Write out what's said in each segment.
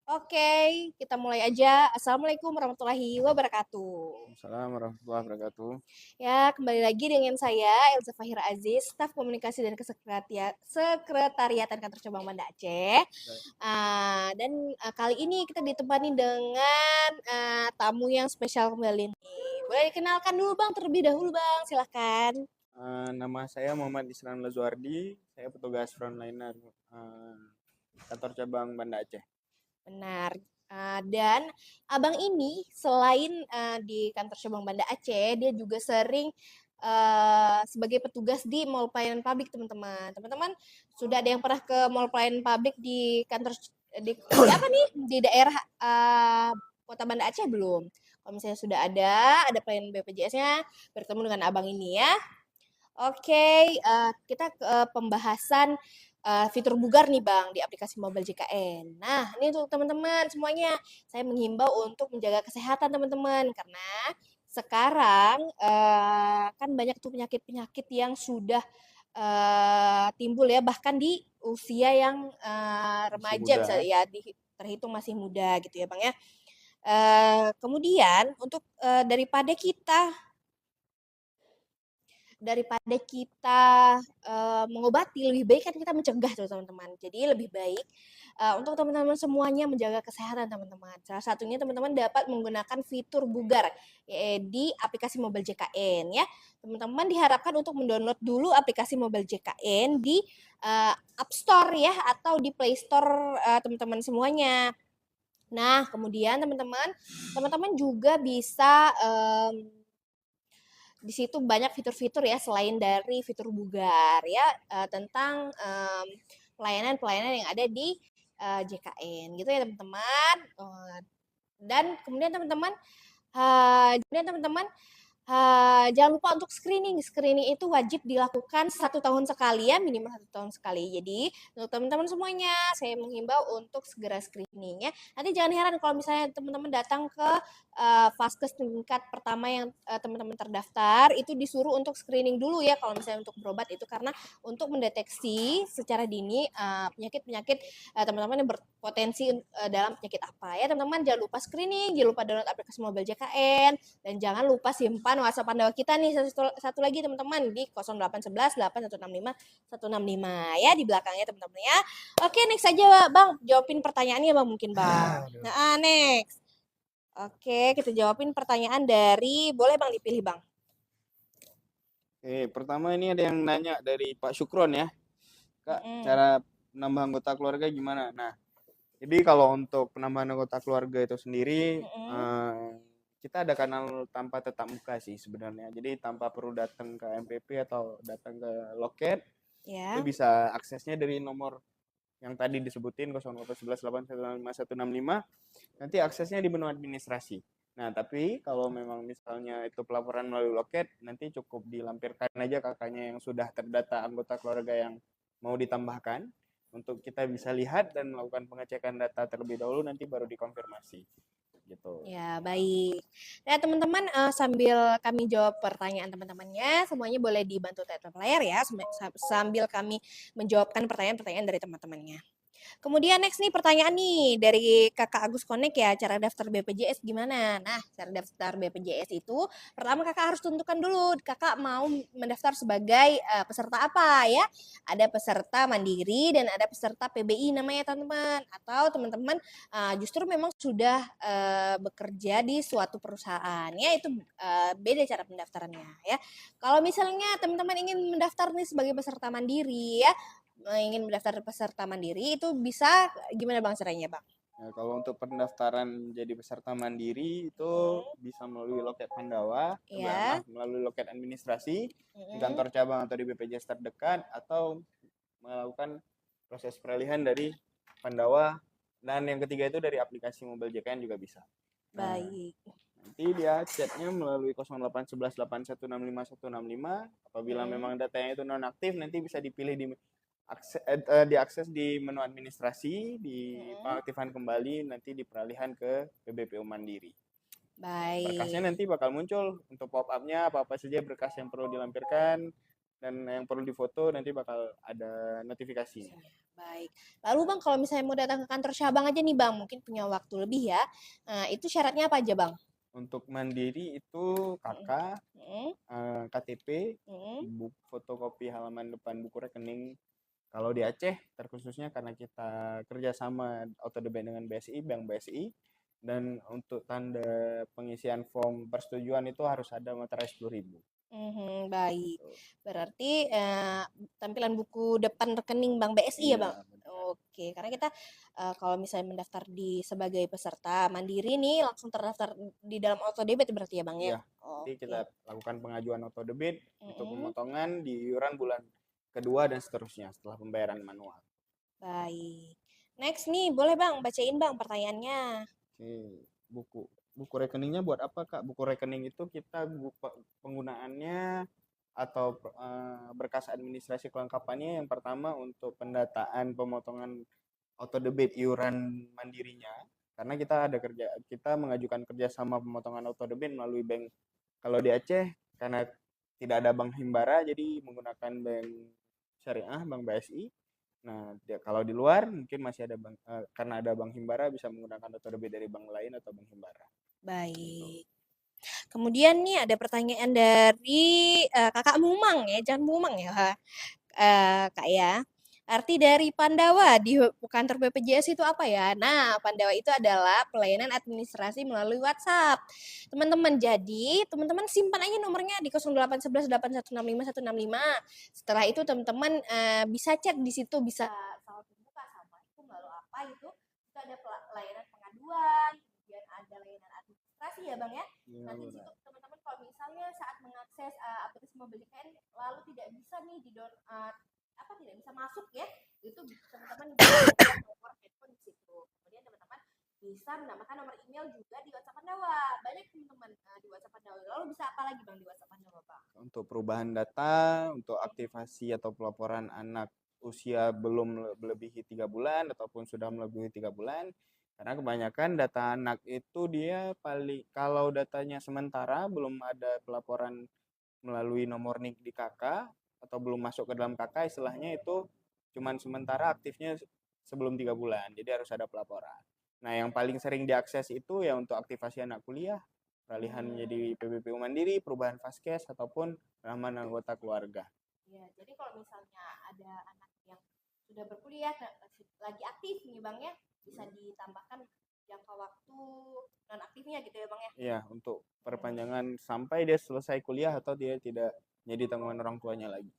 Oke, kita mulai aja. Assalamualaikum warahmatullahi wabarakatuh. Assalamualaikum warahmatullahi wabarakatuh. Ya, kembali lagi dengan saya Elza Fahira Aziz, staf komunikasi dan sekretariatan kantor cabang Banda Aceh. Kali ini kita ditemani dengan tamu yang spesial kembali nih. Boleh dikenalkan dulu Bang, terlebih dahulu Bang, silahkan. Nama saya Muhammad Isran Lazuardi. Saya petugas frontliner kantor cabang Banda Aceh. Benar. Dan abang ini selain di kantor cabang Banda Aceh, dia juga sering sebagai petugas di Mall Pelayanan Publik, teman-teman. Teman-teman sudah ada yang pernah ke Mall Pelayanan Publik di kantor di apa nih? Di daerah Kota Banda Aceh belum? Kalau misalnya sudah ada pelayanan BPJS-nya, bertemu dengan abang ini ya. Oke, kita ke pembahasan fitur bugar nih Bang di aplikasi Mobile JKN. Nah, ini untuk teman-teman semuanya, saya menghimbau untuk menjaga kesehatan teman-teman karena sekarang kan banyak tuh penyakit-penyakit yang sudah timbul ya bahkan di usia yang Masih remaja muda. bisa ya terhitung masih muda gitu ya Bang ya. Kemudian untuk daripada kita mengobati, lebih baik kan kita mencegah tuh teman-teman. Jadi lebih baik untuk teman-teman semuanya menjaga kesehatan teman-teman. Salah satunya teman-teman dapat menggunakan fitur bugar di aplikasi Mobile JKN ya. Teman-teman diharapkan untuk mendownload dulu aplikasi Mobile JKN di App Store ya atau di Play Store teman-teman semuanya. Nah, kemudian teman-teman juga bisa di situ banyak fitur-fitur ya selain dari fitur bugar ya tentang pelayanan-pelayanan yang ada di JKN gitu ya teman-teman. Dan kemudian teman-teman jangan lupa untuk screening. Screening itu wajib dilakukan 1 tahun sekali ya, minimal 1 tahun sekali. Jadi untuk teman-teman semuanya, saya menghimbau untuk segera screening ya. Nanti jangan heran kalau misalnya teman-teman datang ke vaskes tingkat pertama yang teman-teman terdaftar, itu disuruh untuk screening dulu ya kalau misalnya untuk berobat itu karena untuk mendeteksi secara dini penyakit-penyakit teman-teman yang berpotensi dalam penyakit apa ya teman-teman. Jangan lupa screening, jangan lupa download aplikasi Mobile JKN, dan jangan lupa simpan WhatsApp Pandawa kita nih satu lagi teman-teman di 0811 8165 165 ya di belakangnya teman-teman ya. Oke, next aja Bang, jawabin pertanyaannya Bang mungkin Bang. Nah, next. Oke, kita jawabin pertanyaan dari, boleh Bang dipilih Bang. Pertama ini ada yang nanya dari Pak Syukron ya. Kak, Mm-mm. cara menambah anggota keluarga gimana? Nah, jadi kalau untuk penambahan anggota keluarga itu sendiri, Mm-mm. kita ada kanal tanpa tatap muka sih sebenarnya. Jadi tanpa perlu datang ke MPP atau datang ke loket, itu Ya, bisa aksesnya dari nomor yang tadi disebutin 08118165 nanti aksesnya di menu administrasi. Nah, tapi kalau memang misalnya itu pelaporan melalui loket, nanti cukup dilampirkan aja kakaknya yang sudah terdata anggota keluarga yang mau ditambahkan untuk kita bisa lihat dan melakukan pengecekan data terlebih dahulu nanti baru dikonfirmasi gitu. ya baik. Nah teman-teman sambil kami jawab pertanyaan teman-temannya, semuanya boleh dibantu tap layar ya sambil kami menjawabkan pertanyaan-pertanyaan dari teman-temannya. Kemudian next nih pertanyaan nih dari Kakak Agus Connect ya, cara daftar BPJS gimana? Nah, cara daftar BPJS itu pertama Kakak harus tentukan dulu Kakak mau mendaftar sebagai peserta apa ya. Ada peserta mandiri dan ada peserta PBI namanya teman-teman. Atau teman-teman justru memang sudah bekerja di suatu perusahaan ya itu beda cara pendaftarannya ya. Kalau misalnya teman-teman ingin mendaftar nih sebagai peserta mandiri ya, ingin mendaftar peserta mandiri itu bisa gimana Bang caranya Bang? Nah, kalau untuk pendaftaran jadi peserta mandiri itu Mm-mm. bisa melalui loket Pandawa, Ya. melalui loket administrasi di Mm-mm. kantor cabang atau di BPJS terdekat atau melakukan proses peralihan dari Pandawa dan yang ketiga itu dari aplikasi Mobile JKN juga bisa. Nah, Baik. nanti dia chatnya melalui 08118165 apabila Mm-mm. memang datanya itu nonaktif nanti bisa dipilih diakses di menu administrasi, di Mm-mm. pengaktifan kembali, nanti di peralihan ke PBPU Mandiri. Berkasnya Baik. nanti bakal muncul untuk pop up-nya apa-apa saja berkas yang perlu dilampirkan dan yang perlu difoto nanti bakal ada notifikasinya. Baik. Lalu Bang, kalau misalnya mau datang ke kantor cabang aja nih Bang, mungkin punya waktu lebih ya. Itu syaratnya apa aja Bang? Untuk mandiri itu KK, Mm, KTP, mm, fotokopi halaman depan buku rekening. Kalau di Aceh, terkhususnya karena kita kerjasama auto debit dengan BSI, Bank BSI, dan untuk tanda pengisian form persetujuan itu harus ada materai 10.000. baik. Berarti tampilan buku depan rekening Bank BSI ya Iya, Bang? benar. Oke, karena kita kalau misalnya mendaftar di sebagai peserta mandiri nih langsung terdaftar di dalam auto debit berarti ya Bang ya? Iya, nanti kita Oke. lakukan pengajuan auto debit untuk Mm-mm. pemotongan di iuran bulan kedua dan seterusnya setelah pembayaran manual. Baik. Next nih, boleh Bang bacain Bang pertanyaannya. Oke, buku buku rekeningnya buat apa Kak? Buku rekening itu kita penggunaannya atau berkas administrasi kelengkapannya yang pertama untuk pendataan pemotongan auto debit iuran mandirinya karena kita mengajukan kerjasama pemotongan auto debit melalui bank. Kalau di Aceh karena tidak ada bank himbara jadi menggunakan bank syariah, bank BSI. Nah, kalau di luar mungkin masih ada bank karena ada bank himbara bisa menggunakan auto debit dari bank lain atau bank himbara. Gitu. Baik. Kemudian nih ada pertanyaan dari Kakak Mumang ya, jangan Mumang ya, Kak ya. Arti dari Pandawa di kantor BPJS itu apa ya? Nah, Pandawa itu adalah pelayanan administrasi melalui WhatsApp. Teman-teman, jadi teman-teman simpan aja nomornya di 08118165 165. Setelah itu teman-teman bisa chat di situ, bisa salam pembuka, assalamualaikum, lalu apa itu? Itu ada layanan pengaduan, kemudian ada layanan administrasi ya Bang ya. Ya, Nanti di situ teman-teman kalau misalnya saat mengakses aplikasi mobile KN lalu tidak bisa nih tidak bisa masuk ya, itu teman-teman bisa menambahkan nomor handphone di situ. Kemudian teman-teman bisa menambahkan nomor email juga di WhatsApp Pandawa. Banyak teman-teman di WhatsApp Pandawa. Lalu bisa apa lagi Bang di WhatsApp Pandawa Bang? Untuk perubahan data, untuk aktivasi atau pelaporan anak usia belum melebihi 3 bulan ataupun sudah melebihi 3 bulan. Karena kebanyakan data anak itu dia kalau datanya sementara belum ada pelaporan melalui nomor NIK di KK atau belum masuk ke dalam KK istilahnya itu cuman sementara aktifnya sebelum 3 bulan. Jadi harus ada pelaporan. Nah, yang paling sering diakses itu ya untuk aktivasi anak kuliah, peralihan menjadi PBPU Mandiri, perubahan Vaskes ataupun penambahan anggota keluarga. Ya, jadi kalau misalnya ada anak yang sudah berkuliah lagi aktif nih Bang ya, bisa ditambahkan jangka waktu non aktifnya gitu ya Bang ya. Iya, untuk perpanjangan sampai dia selesai kuliah atau dia tidak jadi tanggungan orang tuanya lagi.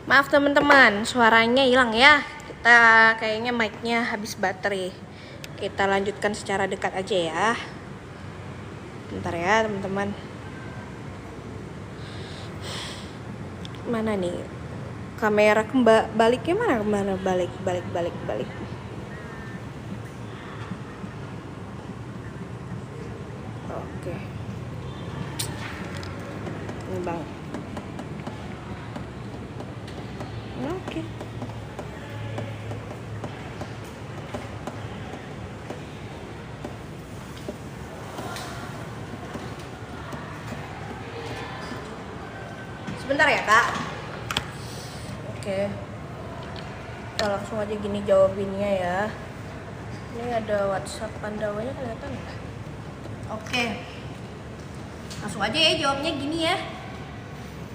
Maaf teman-teman, suaranya hilang ya. Kita kayaknya mic-nya habis baterai. Kita lanjutkan secara dekat aja ya. Bentar ya teman-teman. Mana nih? Kamera baliknya mana? Kemana? Balik. Oke. Ini Bang. Sebentar ya kak. Oke. Kita langsung aja gini jawabinnya ya. Ini ada WhatsApp Pandawanya kelihatan nggak? Oke. Langsung aja ya jawabnya gini ya.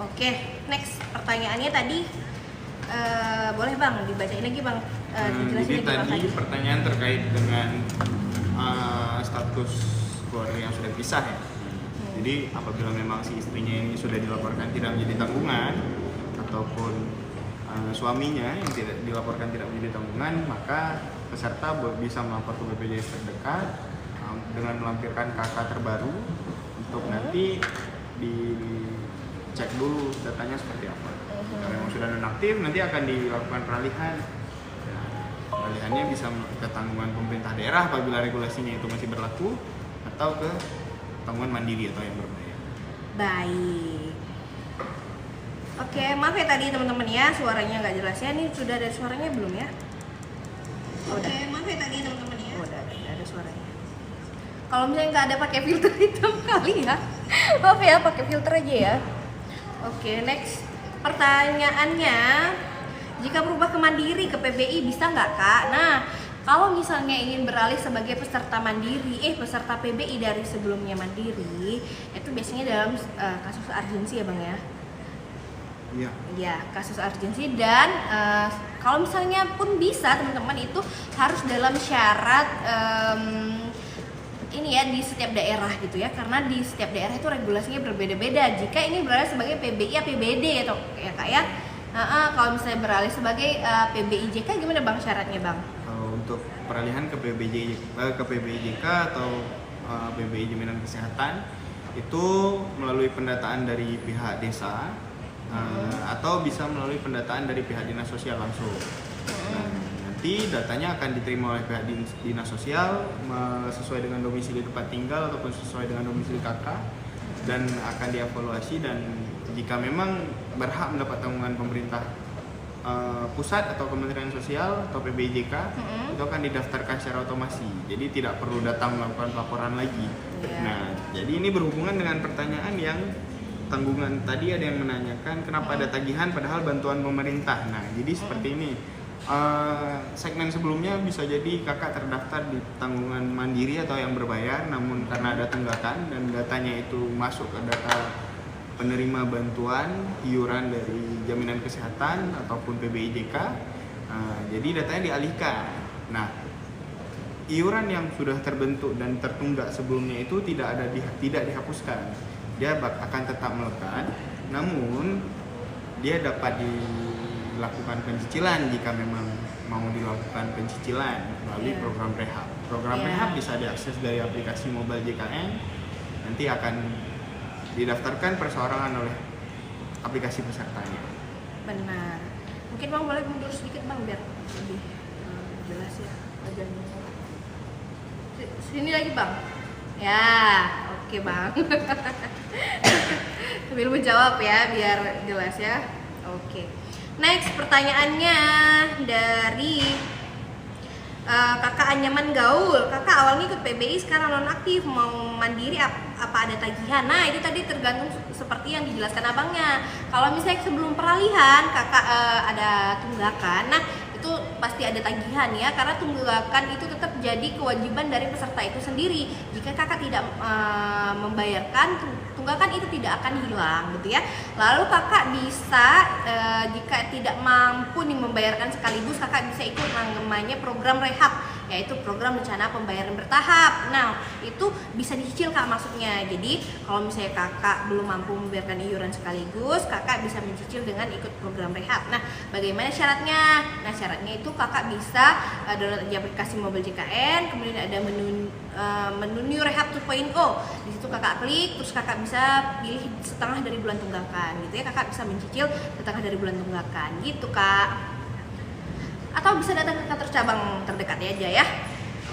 Oke, next pertanyaannya tadi boleh bang dibacain lagi bang. Jadi tadi pertanyaan terkait dengan status keluarga yang sudah pisah ya. Jadi apabila memang si istrinya ini sudah dilaporkan tidak menjadi tanggungan ataupun suaminya yang tidak dilaporkan tidak menjadi tanggungan, maka peserta bisa melapor ke BPJS terdekat dengan melampirkan KK terbaru untuk nanti dicek dulu datanya seperti apa. Kalau memang sudah nonaktif nanti akan dilakukan peralihan. Peralihannya bisa ke tanggungan pemerintah daerah apabila regulasinya itu masih berlaku atau ke tanggungan mandiri atau yang berbayar. Baik. Oke, maaf ya tadi teman-teman ya suaranya nggak jelas ya. Ini sudah ada suaranya belum ya? Oke, maaf ya tadi teman-teman ya. Udah ada suaranya. Kalau misalnya nggak ada pakai filter hitam kali ya. Maaf ya, pakai filter aja ya. Oke, next pertanyaannya. Jika berubah ke mandiri ke PBI bisa nggak kak? Nah, kalau misalnya ingin beralih sebagai peserta mandiri, peserta PBI dari sebelumnya mandiri, itu biasanya dalam kasus urgensi ya bang ya? Iya. Ya, kasus urgensi dan kalau misalnya pun bisa teman-teman itu harus dalam syarat ini ya di setiap daerah gitu ya, karena di setiap daerah itu regulasinya berbeda-beda. Jika ingin beralih sebagai PBI APBD ya kak ya. Kalau misalnya beralih sebagai PBIJK gimana bang syaratnya bang? Untuk peralihan ke PBIJK atau PBI Jaminan Kesehatan itu melalui pendataan dari pihak desa atau bisa melalui pendataan dari pihak dinas sosial langsung. Nah, nanti datanya akan diterima oleh pihak dinas sosial sesuai dengan domisili tempat tinggal ataupun sesuai dengan domisili KK dan akan dievaluasi, dan jika memang berhak mendapat tanggungan pemerintah pusat atau Kementerian Sosial atau PBIJK itu akan didaftarkan secara otomasi, jadi tidak perlu datang melakukan laporan lagi. Nah, jadi ini berhubungan dengan pertanyaan yang tanggungan tadi, ada yang menanyakan kenapa ada tagihan padahal bantuan pemerintah. Nah, jadi seperti ini, segmen sebelumnya bisa jadi kakak terdaftar di tanggungan mandiri atau yang berbayar, namun karena ada tunggakan dan datanya itu masuk ke data penerima bantuan iuran dari jaminan kesehatan ataupun PBIJK, jadi datanya dialihkan. Nah, iuran yang sudah terbentuk dan tertunggak sebelumnya itu tidak dihapuskan, dia akan tetap melekat, namun dia dapat dilakukan pencicilan jika memang mau dilakukan pencicilan melalui program rehab. Program rehab bisa diakses dari aplikasi mobile JKN, nanti akan didaftarkan perseorangan oleh aplikasi pesertanya. Benar. Mungkin bang boleh mundur sedikit bang biar lebih jelas ya wajahnya. Sini lagi bang. Ya, oke bang. Sambil menjawab ya biar jelas ya. Oke. Next pertanyaannya dari kakak Anyaman Gaul. Kakak awalnya ikut PBI, sekarang nonaktif, mau mandiri apa ada tagihan? Nah, itu tadi tergantung seperti yang dijelaskan abangnya. Kalau misalnya sebelum peralihan kakak ada tunggakan, nah itu pasti ada tagihan ya, karena tunggakan itu tetap jadi kewajiban dari peserta itu sendiri. Jika kakak tidak membayarkan tunggakan, itu tidak akan hilang gitu ya. Lalu kakak bisa jika tidak mampu nih membayarkan sekaligus, kakak bisa ikut namanya program rehab, yaitu program rencana pembayaran bertahap. Nah, itu bisa dicicil kak maksudnya. Jadi kalau misalnya kakak belum mampu membayarkan iuran sekaligus, kakak bisa mencicil dengan ikut program rehab. Nah, bagaimana syaratnya? Nah, syaratnya itu kakak bisa download aplikasi mobile JKN, kemudian ada menu New Rehab 2.0. Di situ kakak klik, terus kakak bisa pilih setengah dari bulan tunggakan gitu ya. Kakak bisa mencicil setengah dari bulan tunggakan gitu kak. Atau bisa datang ke kantor cabang terdekat aja ya.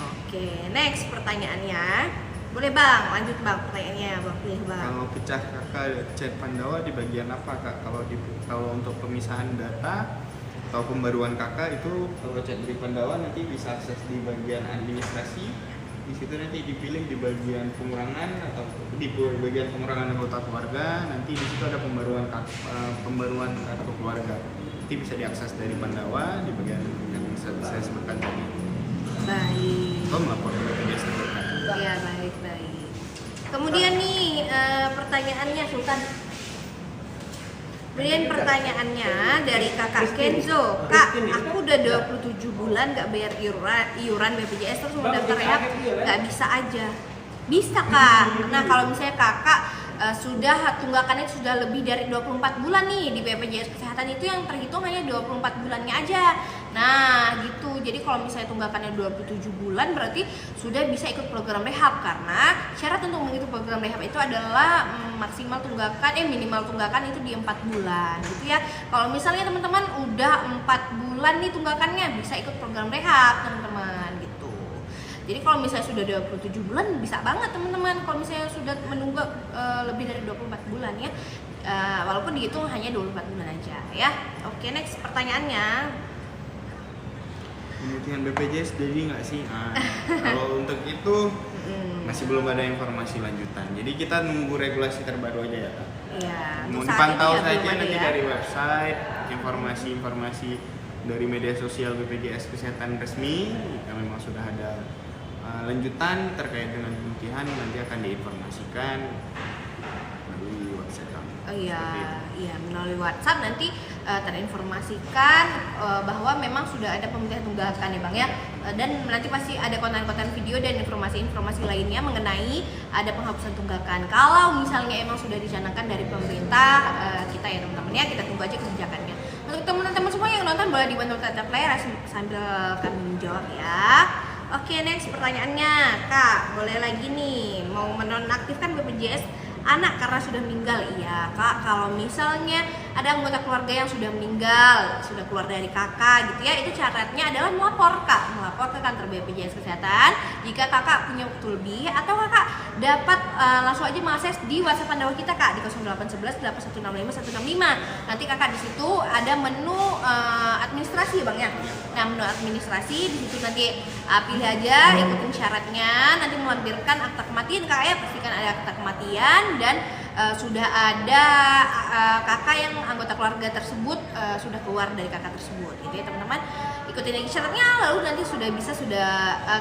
Oke, next pertanyaannya. Boleh bang, lanjut bang pertanyaannya bang, pilih bang. Kalau pecah kakak chat Pandawa di bagian apa kak? Kalau untuk pemisahan data atau pembaruan kakak itu, kalau chat dari Pandawa nanti bisa akses di bagian administrasi di situ nanti dipilih di bagian pengurangan atau di bagian pengurangan anggota keluarga, nanti di situ ada pembaruan kartu keluarga. Nanti bisa diakses dari Pandawa di bagian yang saya sebutkan tadi. Baik. Atau melapor ke BPJS terdekat. Ya, baik. Kemudian nih pertanyaannya Sultan. Kemudian pertanyaannya dari kakak Kenzo, Kak, aku udah 27 bulan gak bayar iuran BPJS terus mau daftar rehab, gak bisa aja. Bisa Kak. Nah kalau misalnya kakak sudah tunggakannya sudah lebih dari 24 bulan nih di BPJS Kesehatan, itu yang terhitung hanya 24 bulannya aja. Nah gitu, jadi kalau misalnya tunggakannya 27 bulan berarti sudah bisa ikut program rehab, karena syarat untuk mengikuti program rehab itu adalah maksimal tunggakan, minimal tunggakan itu di 4 bulan gitu ya. Kalau misalnya teman-teman udah 4 bulan nih tunggakannya, bisa ikut program rehab teman-teman gitu. Jadi kalau misalnya sudah 27 bulan bisa banget teman-teman kalau misalnya sudah menunggu lebih dari 24 bulan ya. Walaupun dihitung hanya 24 bulan aja ya. Oke, next pertanyaannya. Pemutihan BPJS jadi nggak sih? Kalau untuk itu masih belum ada informasi lanjutan. Jadi kita nunggu regulasi terbaru aja ya Kak. Iya. Mau dipantau saja nanti dari website, informasi-informasi dari media sosial BPJS Kesehatan resmi. Jika memang sudah ada lanjutan terkait dengan pemutihan nanti akan diinformasikan melalui website kami. Oh iya, melalui WhatsApp nanti terinformasikan bahwa memang sudah ada pemutihan tunggakan ya Bang ya. Dan nanti pasti ada konten-konten video dan informasi-informasi lainnya mengenai ada penghapusan tunggakan. Kalau misalnya emang sudah dicanangkan dari pemerintah kita ya teman-teman ya, kita tunggu aja kebijakannya. Untuk teman-teman semua yang nonton boleh dibantu tap layar sambil kami menjawab ya. Oke, next pertanyaannya, Kak, boleh lagi nih, mau menonaktifkan BPJS anak karena sudah meninggal. Iya Kak, kalau misalnya ada anggota keluarga yang sudah meninggal, sudah keluar dari kakak gitu ya, itu syaratnya adalah melapor ke kantor BPJS Kesehatan jika kakak punya waktu lebih, atau kakak dapat langsung aja mengakses di WhatsApp Pandawa kita Kak di 0811 8165 165. Nanti kakak di situ ada menu administrasi Bang ya. Nah, menu administrasi di situ nanti pilih aja, ikutin syaratnya, nanti melampirkan akta kematian Kak ya, pastikan ada akta kematian dan sudah ada kakak yang anggota keluarga tersebut sudah keluar dari kakak tersebut gitu ya teman-teman. Ikutin lagi syaratnya, lalu nanti sudah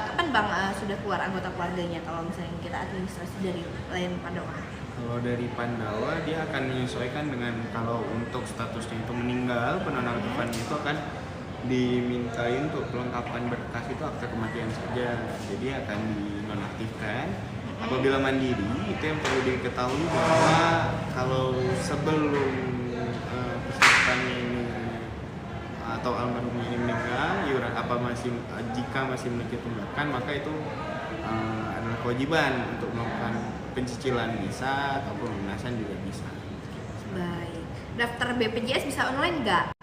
kapan Bang sudah keluar anggota keluarganya kalau misalnya kita administrasi dari lain Pandawa? Kalau dari Pandawa dia akan menyesuaikan dengan, kalau untuk statusnya itu meninggal, penonaktifan itu akan dimintain untuk pelengkapan berkas itu akta kematian saja, jadi akan dinonaktifkan. Apabila mandiri, itu yang perlu diketahui bahwa kalau sebelum pesertanya ini atau almarhumnya ini meninggal, jika masih memiliki tunggakan, maka itu adalah kewajiban untuk melakukan pencicilan bisa ataupun lunasan juga bisa. Baik. Daftar BPJS bisa online nggak?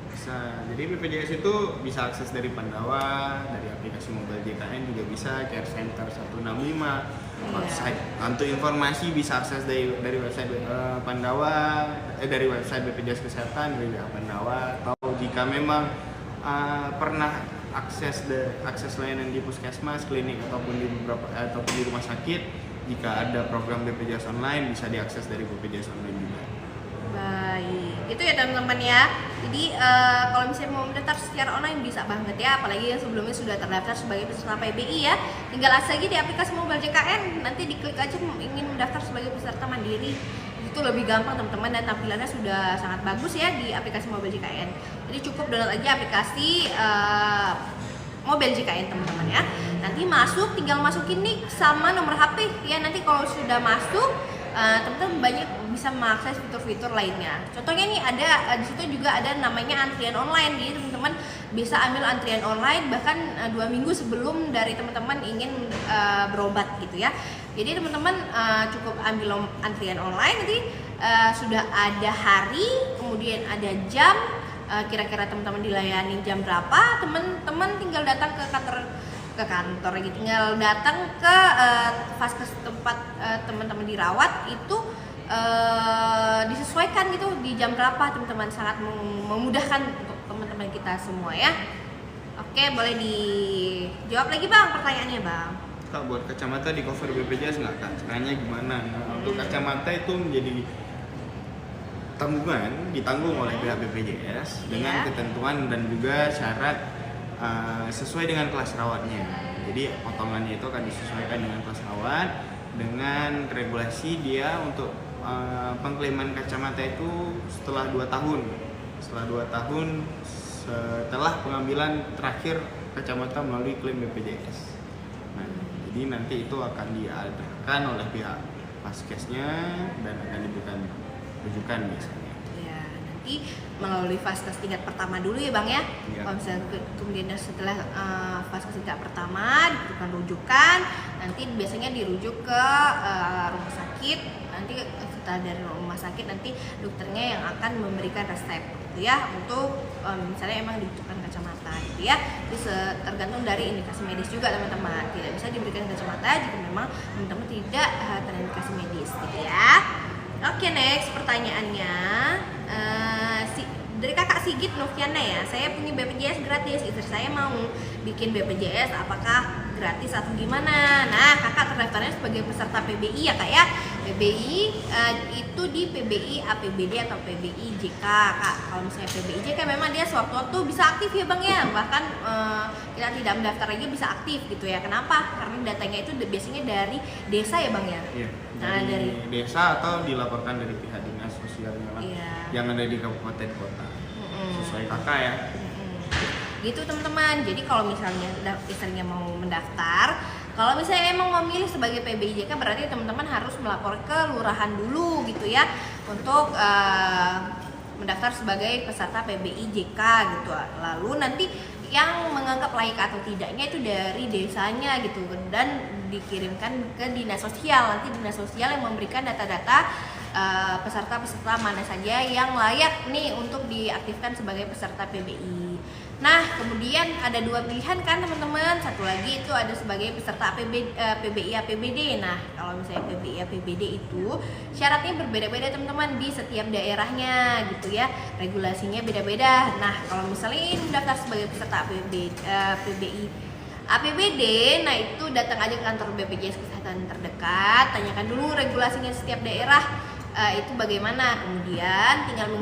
Bisa. Jadi BPJS itu bisa akses dari Pandawa, dari aplikasi mobile JKN juga bisa, Care Center 165. Website untuk informasi bisa akses dari website Pandawa, dari website BPJS Kesehatan dari Pandawa, atau jika memang pernah akses layanan di puskesmas, klinik ataupun di rumah sakit, jika ada program BPJS online bisa diakses dari BPJS online juga. Baik, itu ya teman-teman ya. Jadi kalau misalnya mau mendaftar secara online bisa banget ya, apalagi yang sebelumnya sudah terdaftar sebagai peserta PBI ya. Tinggal akses aja di aplikasi mobile JKN, nanti diklik aja ingin mendaftar sebagai peserta mandiri. Itu lebih gampang teman-teman, dan tampilannya sudah sangat bagus ya di aplikasi mobile JKN. Jadi cukup download aja aplikasi mobile JKN teman-teman ya. Nanti masuk, tinggal masukin nik sama nomor HP ya. Nanti kalau sudah masuk teman-teman banyak bisa mengakses fitur-fitur lainnya. Contohnya nih ada di situ juga ada namanya antrian online. Jadi teman-teman bisa ambil antrian online bahkan 2 minggu sebelum dari teman-teman ingin berobat gitu ya. Jadi teman-teman cukup ambil antrian online, nanti sudah ada hari, kemudian ada jam, kira-kira teman-teman dilayani jam berapa, teman-teman tinggal datang ke kantor gitu, tinggal datang ke vaskes tempat teman-teman dirawat itu disesuaikan gitu di jam berapa teman-teman, sangat memudahkan untuk teman-teman kita semua ya. Oke, boleh dijawab lagi Bang pertanyaannya Bang. Kak, buat kacamata di cover BPJS nggak Kak? Caranya gimana? Nah, untuk kacamata itu menjadi ditanggung oleh pihak BPJS dengan ketentuan dan juga syarat sesuai dengan kelas rawatnya. Jadi potongannya itu akan disesuaikan dengan kelas rawat, dengan regulasi dia untuk pengklaiman kacamata itu setelah 2 tahun. Setelah 2 tahun setelah pengambilan terakhir kacamata melalui klaim BPJS. Nah, jadi nanti itu akan diadakan oleh pihak Vaskesnya dan akan diberikan rujukan biasanya. Ya, nanti melalui Vaskes tingkat pertama dulu ya Bang ya. Kalau misalnya kemudian setelah Vaskes tingkat pertama diberikan rujukan, nanti biasanya dirujuk ke rumah sakit. Nanti setelah dari rumah sakit nanti dokternya yang akan memberikan resep gitu ya untuk misalnya emang dibutuhkan kacamata gitu ya. Terus tergantung dari indikasi medis juga teman-teman. Tidak bisa diberikan kacamata jika memang teman-teman tidak terindikasi medis gitu ya. Oke, next pertanyaannya dari kakak Sigit Noviana ya. Saya punya BPJS gratis, istri saya mau bikin BPJS, apakah gratis atau gimana? Nah, kakak terdaftarnya sebagai peserta PBI ya kak ya. PBI itu di PBI APBD atau PBI JK kak. Kalau misalnya PBI JK memang dia sewaktu-waktu bisa aktif ya bang ya. Bahkan kita tidak mendaftar lagi bisa aktif gitu ya. Kenapa? Karena datanya itu biasanya dari desa ya bang ya. Iya. Dari desa atau dilaporkan dari pihak dinas sosialnya lah. Iya. Yang ada di kabupaten kota. Sesuai kakak ya. Gitu teman-teman. Jadi kalau misalnya istrinya mau mendaftar, kalau misalnya emang memilih sebagai PBI JK berarti teman-teman harus melapor ke lurahan dulu gitu ya untuk mendaftar sebagai peserta PBI JK gitu. Lalu nanti yang menganggap layak atau tidaknya itu dari desanya gitu dan dikirimkan ke dinas sosial. Nanti dinas sosial yang memberikan data-data peserta-peserta mana saja yang layak nih untuk diaktifkan sebagai peserta PBI. Nah, kemudian ada 2 pilihan kan teman-teman. Satu lagi itu ada sebagai peserta PBI APBD. Nah, kalau misalnya PBI APBD itu syaratnya berbeda-beda teman-teman di setiap daerahnya gitu ya. Regulasinya beda-beda. Nah, kalau misalnya ini mendaftar sebagai peserta PBI APBD, nah itu datang aja ke kantor BPJS Kesehatan terdekat, tanyakan dulu regulasinya setiap daerah itu bagaimana. Kemudian tinggal